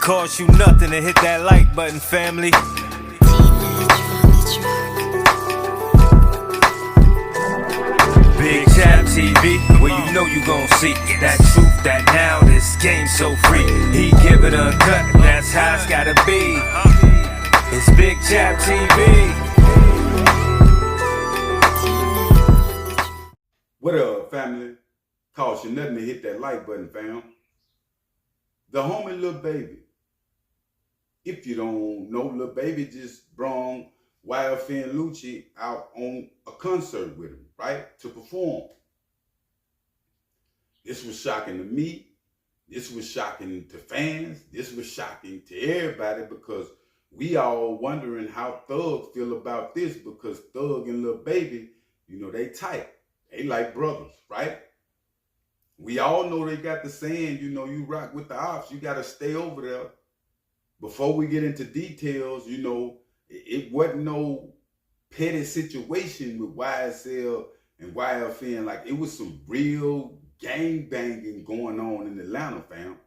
Cost you nothing to hit that like button, family. Big Chap TV, where you know you gon' see that truth, that now this game so free. He give it a cut, that's how it's gotta be. It's Big Chap TV. What up, family? Cost you nothing to hit that like button, fam. The homie Lil Baby. If you don't know, Lil Baby just brought YSL and Lucci out on a concert with him, right? To perform. This was shocking to me. This was shocking to fans. This was shocking to everybody because we all wondering how Thug feel about this because Thug and Lil Baby, you know, they tight. They like brothers, right? We all know they got the saying, you know, you rock with the ops, you got to stay over there. Before we get into details, you know, it wasn't no petty situation with YSL and YFN. Like, it was some real gang banging going on in Atlanta, fam.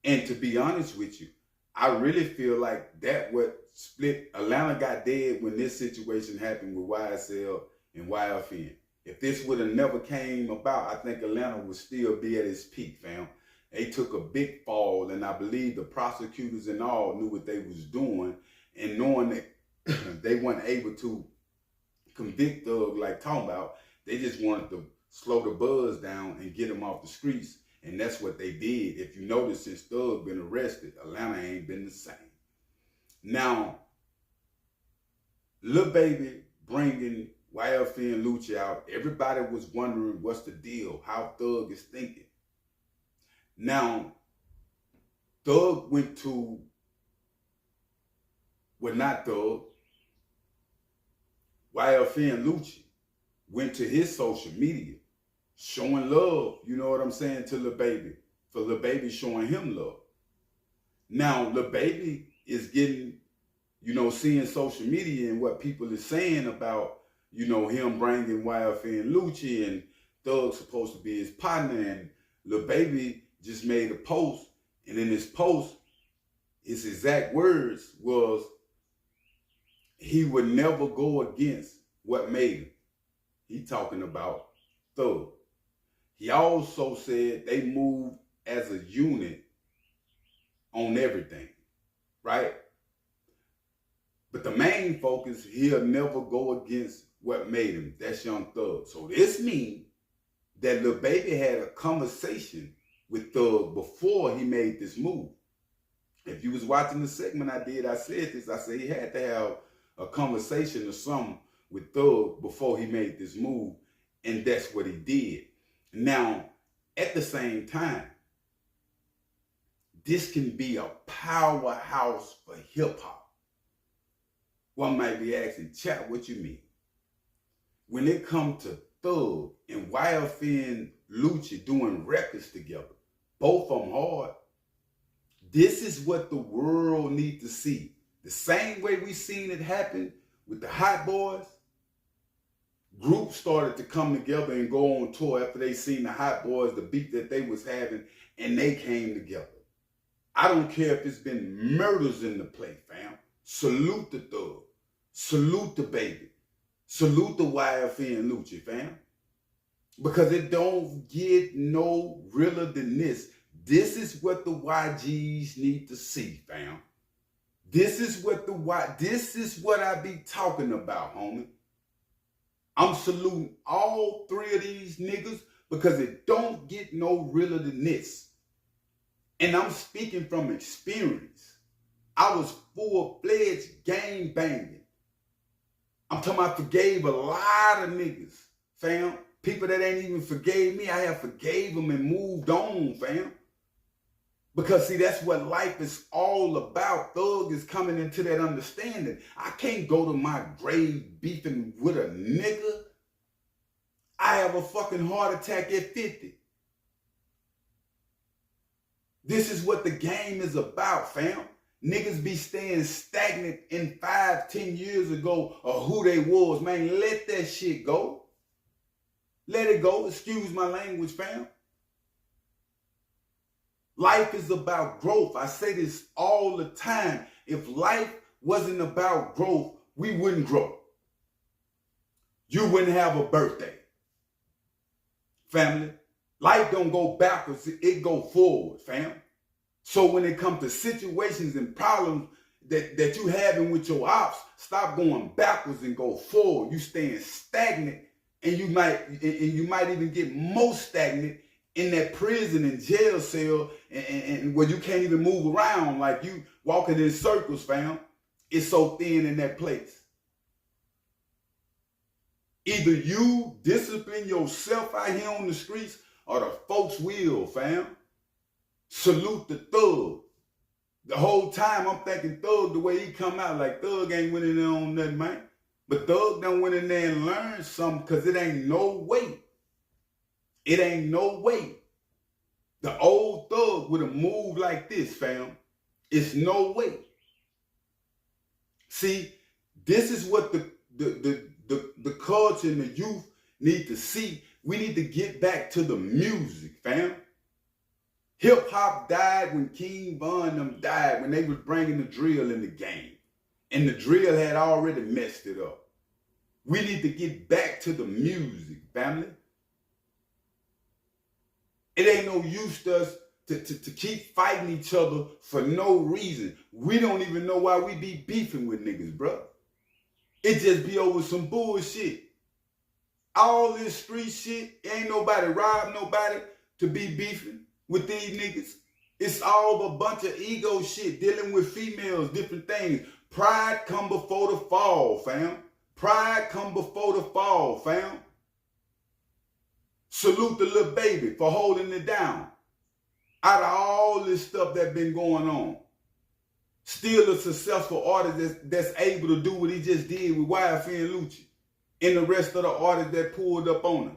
And to be honest with you, I really feel like that what split Atlanta got dead when this situation happened with YSL and YFN. If this would have never came about, I think Atlanta would still be at its peak, fam. They took a big fall, and I believe the prosecutors and all knew what they was doing, and knowing that they weren't able to convict Thug like talking about, they just wanted to slow the buzz down and get him off the streets, and that's what they did. If you notice, since Thug been arrested, Atlanta ain't been the same. Now, Lil Baby bringing YFN and Lucci out, everybody was wondering what's the deal, how Thug is thinking. Now, Thug went to, well, not Thug, YFN and Lucci went to his social media, showing love, you know what I'm saying, to Lil Baby, for Lil Baby showing him love. Now, Lil Baby is getting, you know, seeing social media and what people is saying about, you know, him bringing YFN and Lucci and Thug's supposed to be his partner, and Lil Baby just made a post, and in his post, his exact words was, he would never go against what made him. He talking about Thug. He also said they moved as a unit on everything, right? But the main focus, he'll never go against what made him. That's Young Thug. So this means that Lil Baby had a conversation with Thug before he made this move. If you was watching the segment I did, I said this. I said he had to have a conversation or something with Thug before he made this move, and that's what he did. Now, at the same time, this can be a powerhouse for hip-hop. One might be asking, Chap, what you mean? When it comes to Thug and YFN Lucci doing records together, both of them hard, this is what the world need to see. The same way we seen it happen with the Hot Boys, groups started to come together and go on tour after they seen the Hot Boys, the beat that they was having, and they came together. I don't care if it's been murders in the play, fam. Salute the Thug. Salute the Baby. Salute the YFN and Lucci, fam. Because it don't get no realer than this. This is what the YGs need to see, fam. This is what I be talking about, homie. I'm saluting all three of these niggas because it don't get no realer than this. And I'm speaking from experience. I was full-fledged gang banging. I'm talking about forgave a lot of niggas, fam. People that ain't even forgave me, I have forgave them and moved on, fam. Because, see, that's what life is all about. Thug is coming into that understanding. I can't go to my grave beefing with a nigga. I have a fucking heart attack at 50. This is what the game is about, fam. Niggas be staying stagnant in 5, 10 years ago of who they was. Man, let that shit go. Let it go. Excuse my language, fam. Life is about growth. I say this all the time. If life wasn't about growth, we wouldn't grow. You wouldn't have a birthday. Family, life don't go backwards, it go forward, fam. So when it comes to situations and problems that you having with your ops, stop going backwards and go forward. You staying stagnant, and you might even get more stagnant in that prison and jail cell, and where you can't even move around, like you walking in circles, fam. It's so thin in that place. Either you discipline yourself out here on the streets, or the folks will, fam. Salute the thug. The whole time I'm thinking Thug, the way he come out, like Thug ain't went in there on nothing, man. But Thug done went in there and learned something, because it ain't no way. It ain't no way. The old Thug would have moved like this, fam. It's no way. See, this is what the culture and the youth need to see. We need to get back to the music, fam. Hip hop died when King Von them died, when they was bringing the drill in the game. And the drill had already messed it up. We need to get back to the music, family. It ain't no use to us to keep fighting each other for no reason. We don't even know why we be beefing with niggas, bro. It just be over some bullshit. All this street shit, ain't nobody robbed nobody to be beefing with these niggas. It's all a bunch of ego shit, dealing with females, different things. Pride come before the fall, fam. Pride come before the fall, fam. Salute the Lil Baby for holding it down. Out of all this stuff that been going on, still a successful artist that's able to do what he just did with YSL and Lucci, and the rest of the artists that pulled up on him.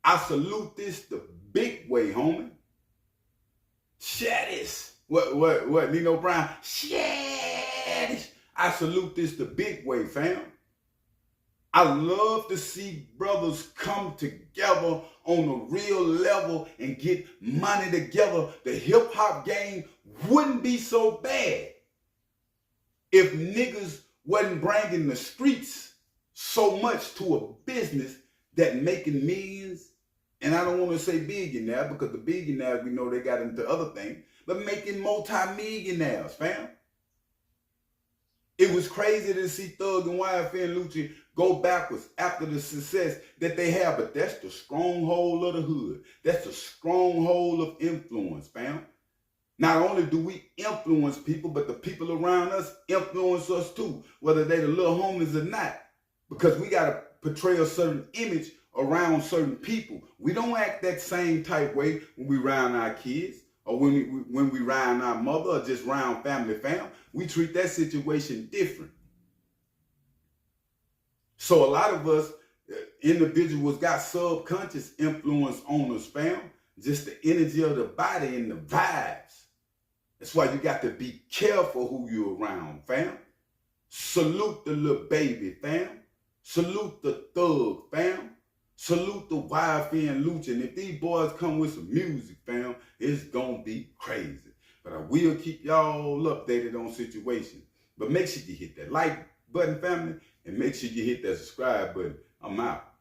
I salute this the big way, homie. Share this. What, Nino Brown? Share this. I salute this the big way, fam. I love to see brothers come together on a real level and get money together. The hip hop game wouldn't be so bad if niggas wasn't bringing the streets so much to a business that making millions. And I don't want to say billionaire, because the billionaires, we know they got into other things, but making multi-millionaires, fam. It was crazy to see Thug and YSL and Lucci go backwards after the success that they have, but that's the stronghold of the hood. That's the stronghold of influence, fam. Not only do we influence people, but the people around us influence us too, whether they the little homies or not, because we got to portray a certain image around certain people. We don't act that same type way when we round our kids, or when we round our mother, or just round family, fam. We treat that situation different. So a lot of us individuals got subconscious influence on us, fam. Just the energy of the body and the vibes. That's why you got to be careful who you're around, fam. Salute the Lil Baby, fam. Salute the Thug, fam. Salute the YSL and Lucci. And if these boys come with some music, fam, it's gonna be crazy. But I will keep y'all updated on situations. But make sure you hit that like button, family, and make sure you hit that subscribe button. I'm out.